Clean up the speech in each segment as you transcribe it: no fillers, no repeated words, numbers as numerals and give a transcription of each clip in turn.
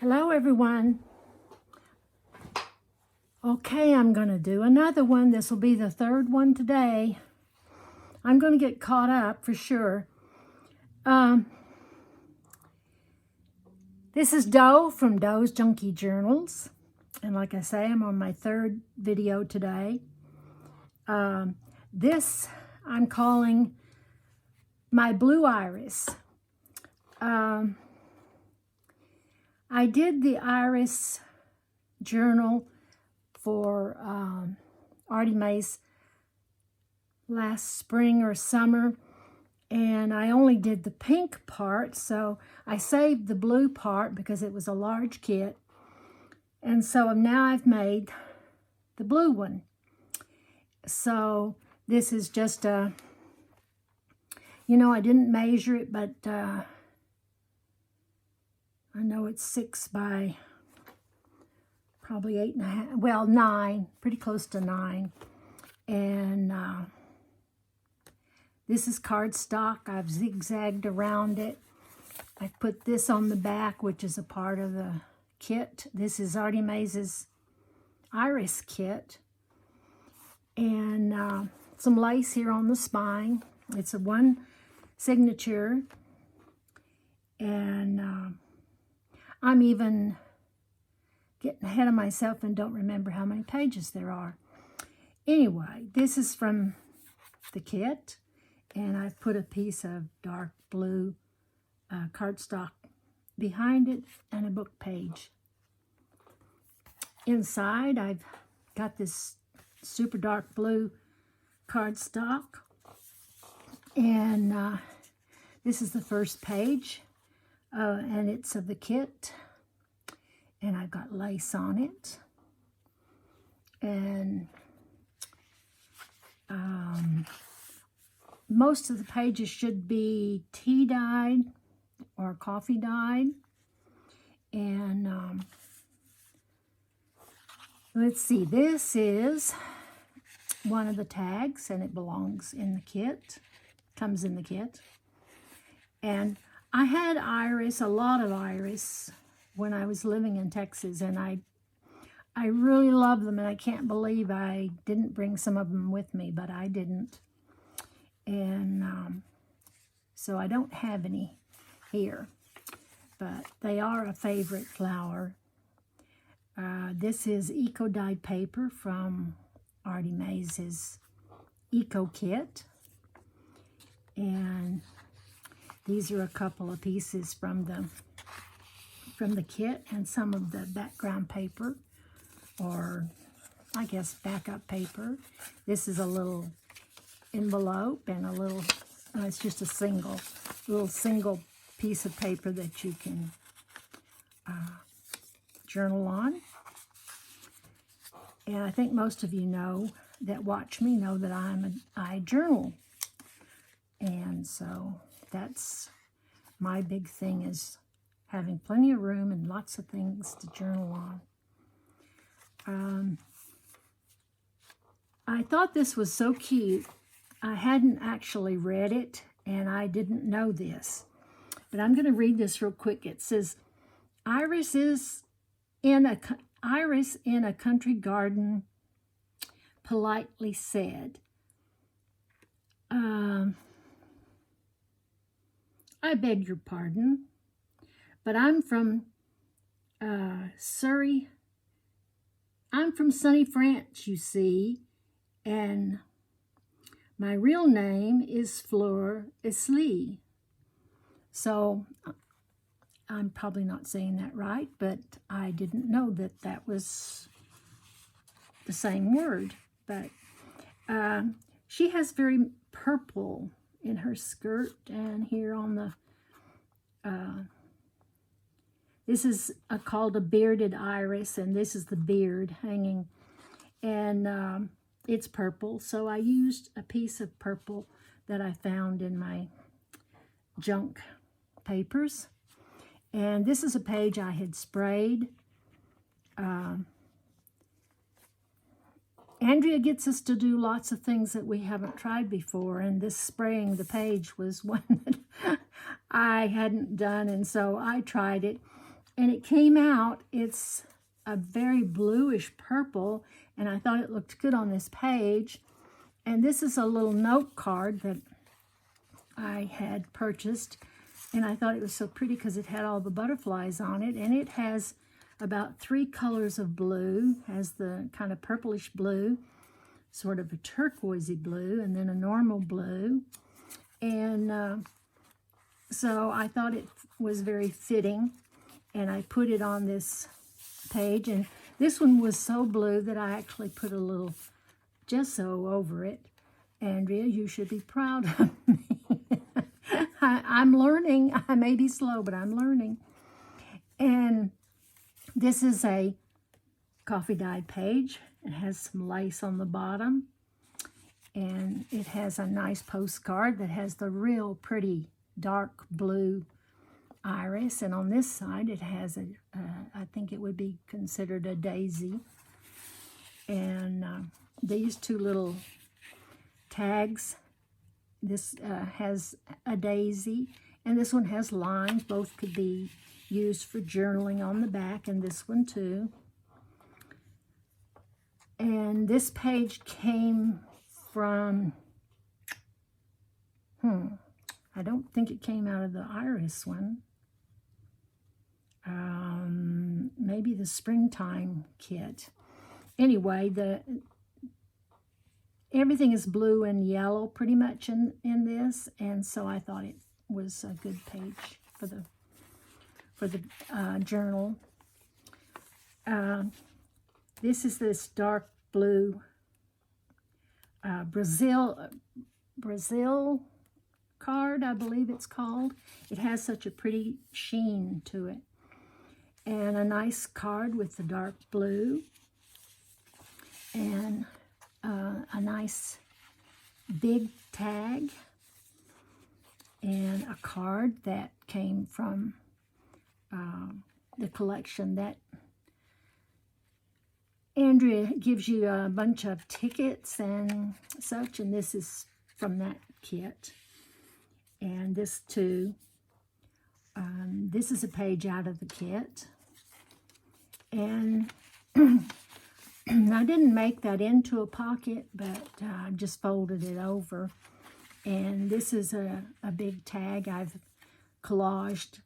Hello everyone. Okay, I'm going to do another one. This will be the third one today. I'm going to get caught up for sure. This is Doe from Doe's Junkie Journals. And like I say, I'm on my third video today. This I'm calling my blue iris. I did the iris journal for Artymaze last spring or summer, and I only did the pink part, so I saved the blue part because it was a large kit, and so now I've made the blue one. So this is just a, I didn't measure it, but I know it's 6 by probably 8.5, well, 9, pretty close to 9. And this is cardstock. I've zigzagged around it. I put this on the back, which is a part of the kit. This is Artymaze's iris kit. And some lace here on the spine. It's a one signature. And I'm even getting ahead of myself and don't remember how many pages there are. Anyway, this is from the kit, and I've put a piece of dark blue cardstock behind it and a book page. Inside, I've got this super dark blue cardstock, and this is the first page, and it's of the kit. And I've got lace on it. And most of the pages should be tea dyed or coffee dyed. And let's see, this is one of the tags, and it belongs in the kit, comes in the kit. And I had iris, a lot of iris, when I was living in Texas, and I really love them, and I can't believe I didn't bring some of them with me, but I didn't. And so I don't have any here, but they are a favorite flower. This is eco-dyed paper from Artymaze's Eco Kit, and these are a couple of pieces from the kit, and some of the background paper, or I guess backup paper. This is a little envelope and a little, it's just a single piece of paper that you can journal on. And I think most of you know that watch me know that I journal. And so that's my big thing, is having plenty of room and lots of things to journal on. I thought this was so cute. I hadn't actually read it, and I didn't know this. But I'm going to read this real quick. It says, Iris in a country garden, politely said. I beg your pardon, but I'm from Surrey. I'm from sunny France, you see, and my real name is Fleur Isli. So I'm probably not saying that right, but I didn't know that that was the same word. But she has very purple in her skirt, and here on the this is called a bearded iris, and this is the beard hanging, and it's purple. So I used a piece of purple that I found in my junk papers, and this is a page I had sprayed. Andrea gets us to do lots of things that we haven't tried before, and this spraying the page was one that I hadn't done, and so I tried it. And it came out, it's a very bluish purple, and I thought it looked good on this page. And this is a little note card that I had purchased, and I thought it was so pretty because it had all the butterflies on it, and it has about 3 colors of blue. Has the kind of purplish blue, sort of a turquoisey blue, and then a normal blue. And so I thought it was very fitting, and I put it on this page. And this one was so blue that I actually put a little gesso over it. Andrea, you should be proud of me. I'm learning. I may be slow, but I'm learning. And this is a coffee dyed page. It has some lace on the bottom. And it has a nice postcard that has the real pretty dark blue iris. And on this side, it has I think it would be considered a daisy. And these 2 little tags, this has a daisy, and this one has lines. Both could be used for journaling on the back, and this one too. And this page came from, I don't think it came out of the iris one. Maybe the springtime kit. Anyway, everything is blue and yellow pretty much in this, and so I thought it was a good page for the journal. This is this dark blue Brazil card, I believe it's called. It has such a pretty sheen to it. And a nice card with the dark blue. And a nice big tag. And a card that came from the collection that Andrea gives you a bunch of tickets and such, and this is from that kit. And this too, this is a page out of the kit. And I didn't make that into a pocket, but I just folded it over. And this is a big tag. I've collaged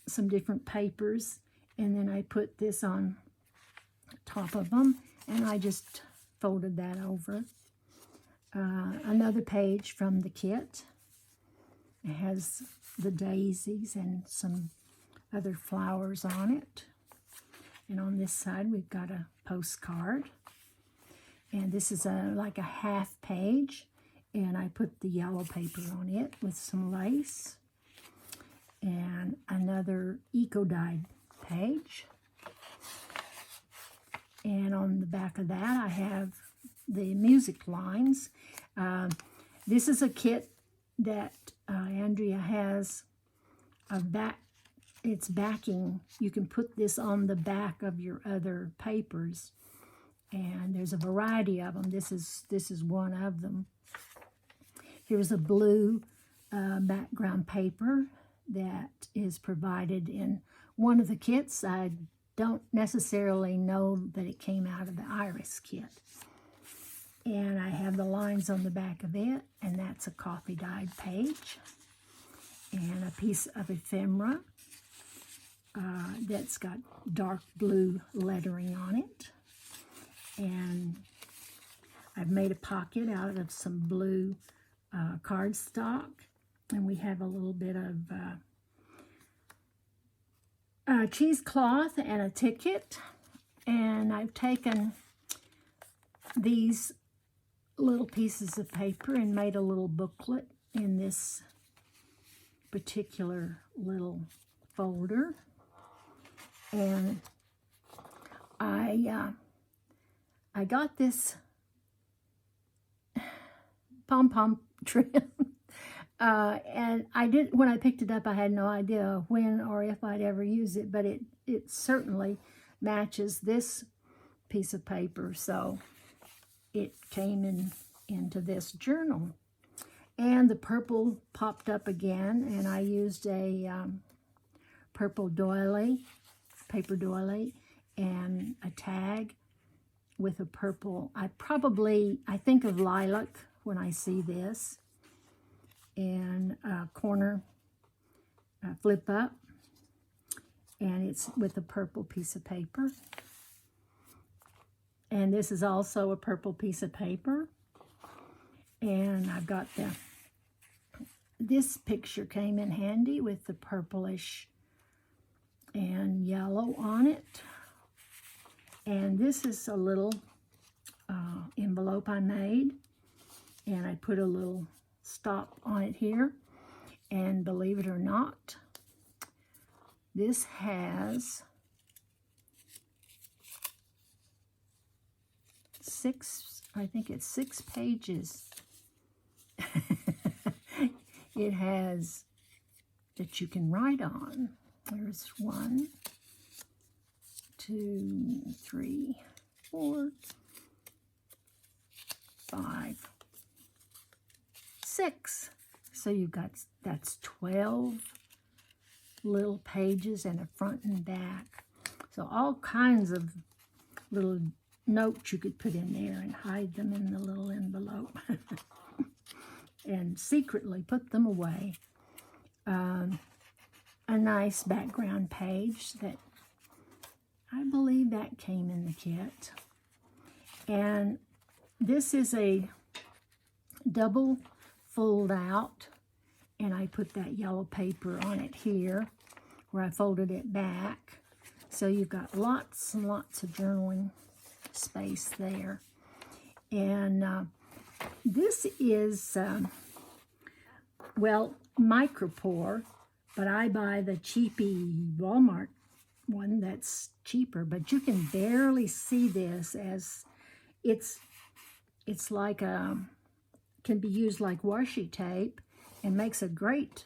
some different papers, and then I put this on top of them, and I just folded that over. Another page from the kit. It has the daisies and some other flowers on it. And on this side, we've got a postcard. And this is like a half page. And I put the yellow paper on it with some lace. And another eco-dyed page. And on the back of that, I have the music lines. This is a kit that Andrea has its backing. You can put this on the back of your other papers, and there's a variety of them. This is one of them. Here's a blue background paper that is provided in one of the kits. I don't necessarily know that it came out of the iris kit. And I have the lines on the back of it, and that's a coffee dyed page. And a piece of ephemera that's got dark blue lettering on it. And I've made a pocket out of some blue cardstock. And we have a little bit of cheesecloth and a ticket. And I've taken these little pieces of paper and made a little booklet in this particular little folder. And I got this pom-pom trim. And when I picked it up, I had no idea when or if I'd ever use it, but it certainly matches this piece of paper, so it came into this journal. And the purple popped up again, and I used a purple doily paper doily and a tag with a purple. I think of lilac when I see this. And a corner flip up. And it's with a purple piece of paper. And this is also a purple piece of paper. And I've got this picture came in handy with the purplish and yellow on it. And this is a little envelope I made. And I put a little stop on it here. And believe it or not, this has 6 pages. It has that you can write on. There's 1, 2, 3, 4, 5, 6. So you've got, that's 12 little pages and a front and back. So all kinds of little notes you could put in there and hide them in the little envelope. And secretly put them away. A nice background page that I believe that came in the kit. And this is a double fold out, and I put that yellow paper on it here where I folded it back. So you've got lots and lots of journaling space there. And this is, well, micropore, but I buy the cheapy Walmart one that's cheaper, but you can barely see this as it's like can be used like washi tape and makes a great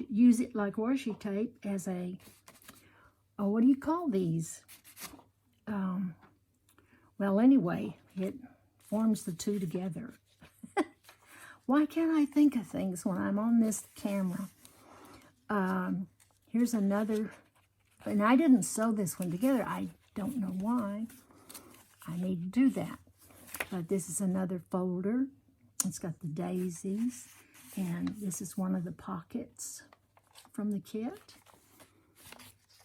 use it like washi tape as a, oh, what do you call these? Well, anyway, it forms the two together. Why can't I think of things when I'm on this camera? Here's another, and I didn't sew this one together. I don't know why. I need to do that. But this is another folder. It's got the daisies, and this is one of the pockets from the kit.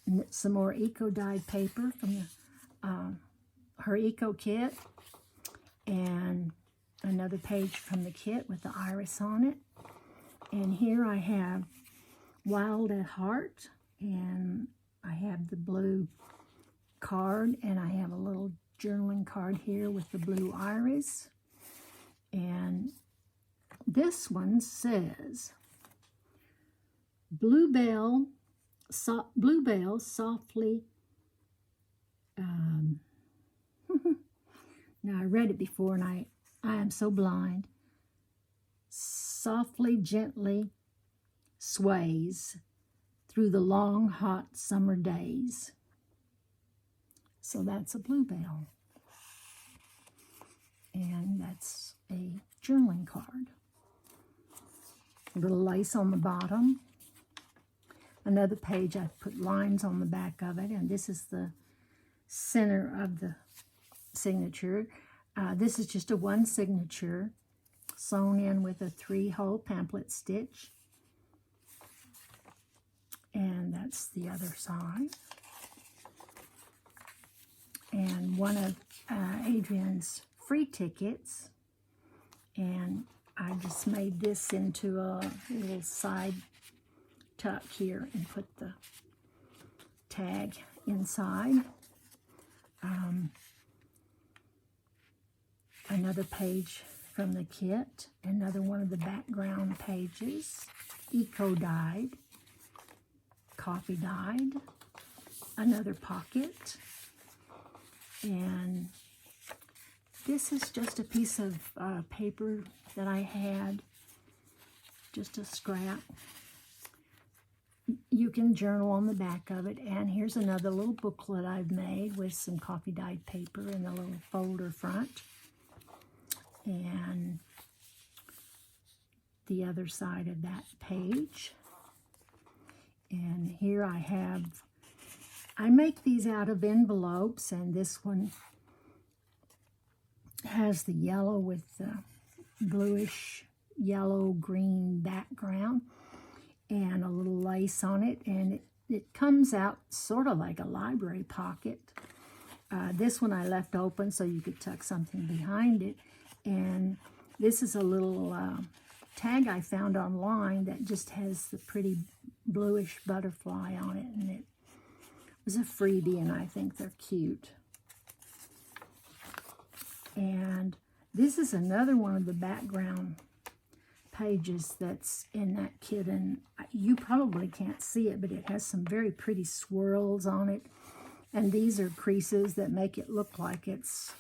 And some more eco-dyed paper from the, her eco kit, and another page from the kit with the iris on it. And here I have Wild at Heart, and I have the blue card, and I have a little journaling card here with the blue iris. And this one says, Bluebell softly, now I read it before and I am so blind, softly, gently sways through the long, hot summer days. So that's a bluebell. And that's a journaling card. A little lace on the bottom. Another page, I put lines on the back of it, and this is the center of the signature. This is just a one signature sewn in with a 3-hole pamphlet stitch. And that's the other side. And one of Adrian's free tickets. And I just made this into a little side tuck here and put the tag inside. Another page from the kit, another one of the background pages, eco-dyed, coffee dyed, another pocket, and this is just a piece of paper that I had, just a scrap. You can journal on the back of it, and here's another little booklet I've made with some coffee dyed paper in the little folder front. And the other side of that page. And here I make these out of envelopes, and this one has the yellow with the bluish yellow-green background and a little lace on it, and it comes out sort of like a library pocket. This one I left open so you could tuck something behind it, and this is a little tag I found online that just has the pretty bluish butterfly on it, and it was a freebie, and I think they're cute. And this is another one of the background pages that's in that kit, and you probably can't see it, but it has some very pretty swirls on it, and these are creases that make it look like it's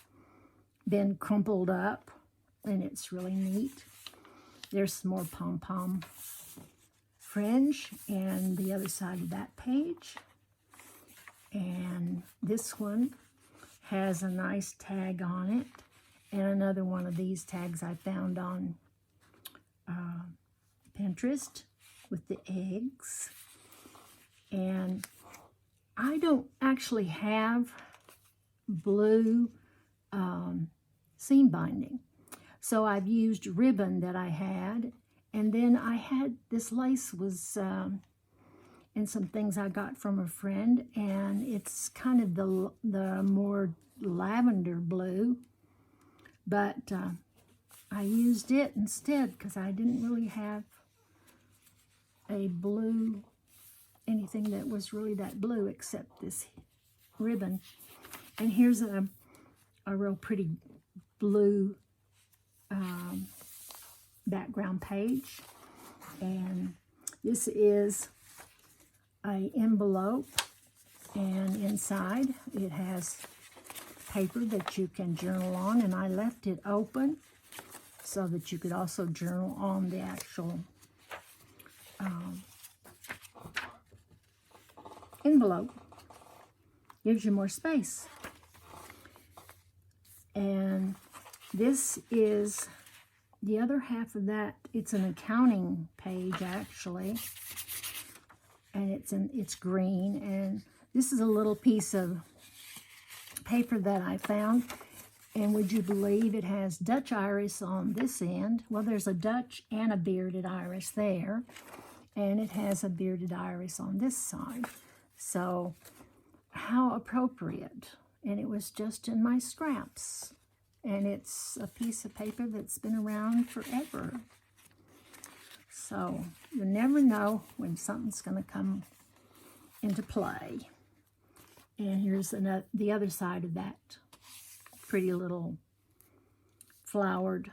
been crumpled up, and it's really neat. There's some more pom-pom fringe and the other side of that page, and this one has a nice tag on it, and another one of these tags I found on Pinterest with the eggs. And I don't actually have blue seam binding, so I've used ribbon that I had, and then I had this lace was and some things I got from a friend, and it's kind of the more lavender blue, but I used it instead because I didn't really have a blue, anything that was really that blue except this ribbon. And here's a real pretty blue background page, and this is an envelope, and inside it has paper that you can journal on, and I left it open so that you could also journal on the actual envelope. Gives you more space. And this is the other half of that. It's an accounting page actually, and it's green, and this is a little piece of paper that I found, and would you believe it has Dutch iris on this end? Well, there's a Dutch and a bearded iris there, and it has a bearded iris on this side. So how appropriate. And it was just in my scraps, and it's a piece of paper that's been around forever. So you never know when something's going to come into play. And here's the other side of that pretty little flowered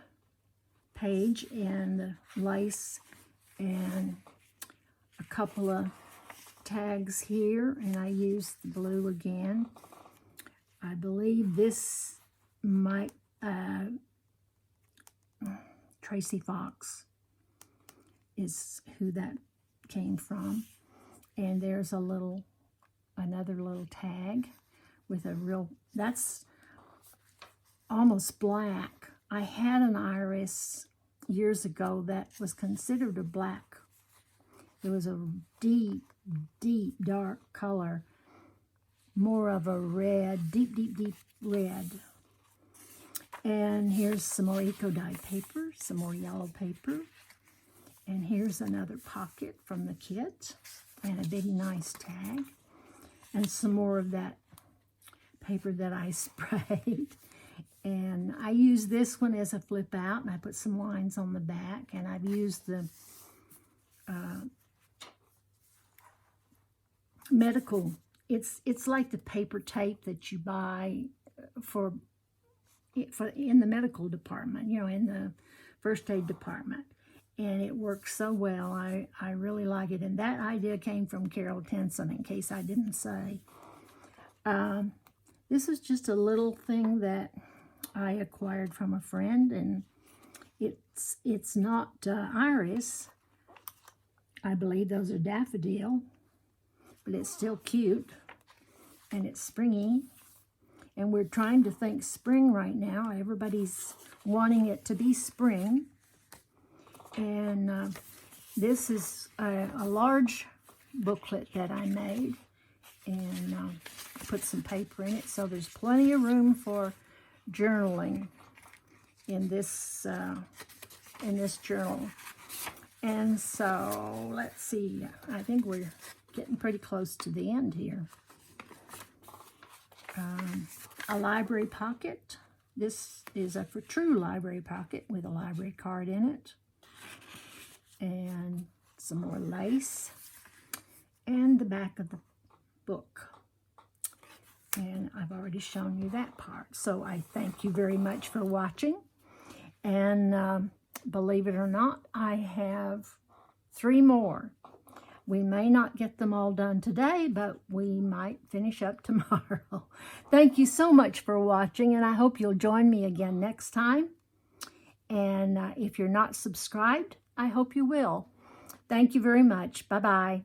page, and the lace, and a couple of tags here, and I used the blue again. I believe this might, Tracy Fox is who that came from. And there's another little tag with a real, that's almost black. I had an iris years ago that was considered a black. It was a deep, deep dark color, more of a red, deep, deep, deep red. And here's some more eco dye paper, some more yellow paper. And here's another pocket from the kit, and a big nice tag. And some more of that paper that I sprayed. And I used this one as a flip out, and I put some lines on the back, and I've used the medical, it's like the paper tape that you buy for in the medical department, you know, in the first aid department. And it works so well. I really like it. And that idea came from Carol Tenson, in case I didn't say. This is just a little thing that I acquired from a friend, and it's not iris. I believe those are daffodil, but it's still cute, and it's springy. And we're trying to think spring right now. Everybody's wanting it to be spring. And this is a large booklet that I made, and put some paper in it, so there's plenty of room for journaling in this journal. And so let's see, I think we're getting pretty close to the end here. A library pocket. This is a true library pocket with a library card in it. And some more lace. And the back of the book. And I've already shown you that part. So I thank you very much for watching. And believe it or not, I have 3 more. We may not get them all done today, but we might finish up tomorrow. Thank you so much for watching, and I hope you'll join me again next time. And if you're not subscribed, I hope you will. Thank you very much. Bye-bye.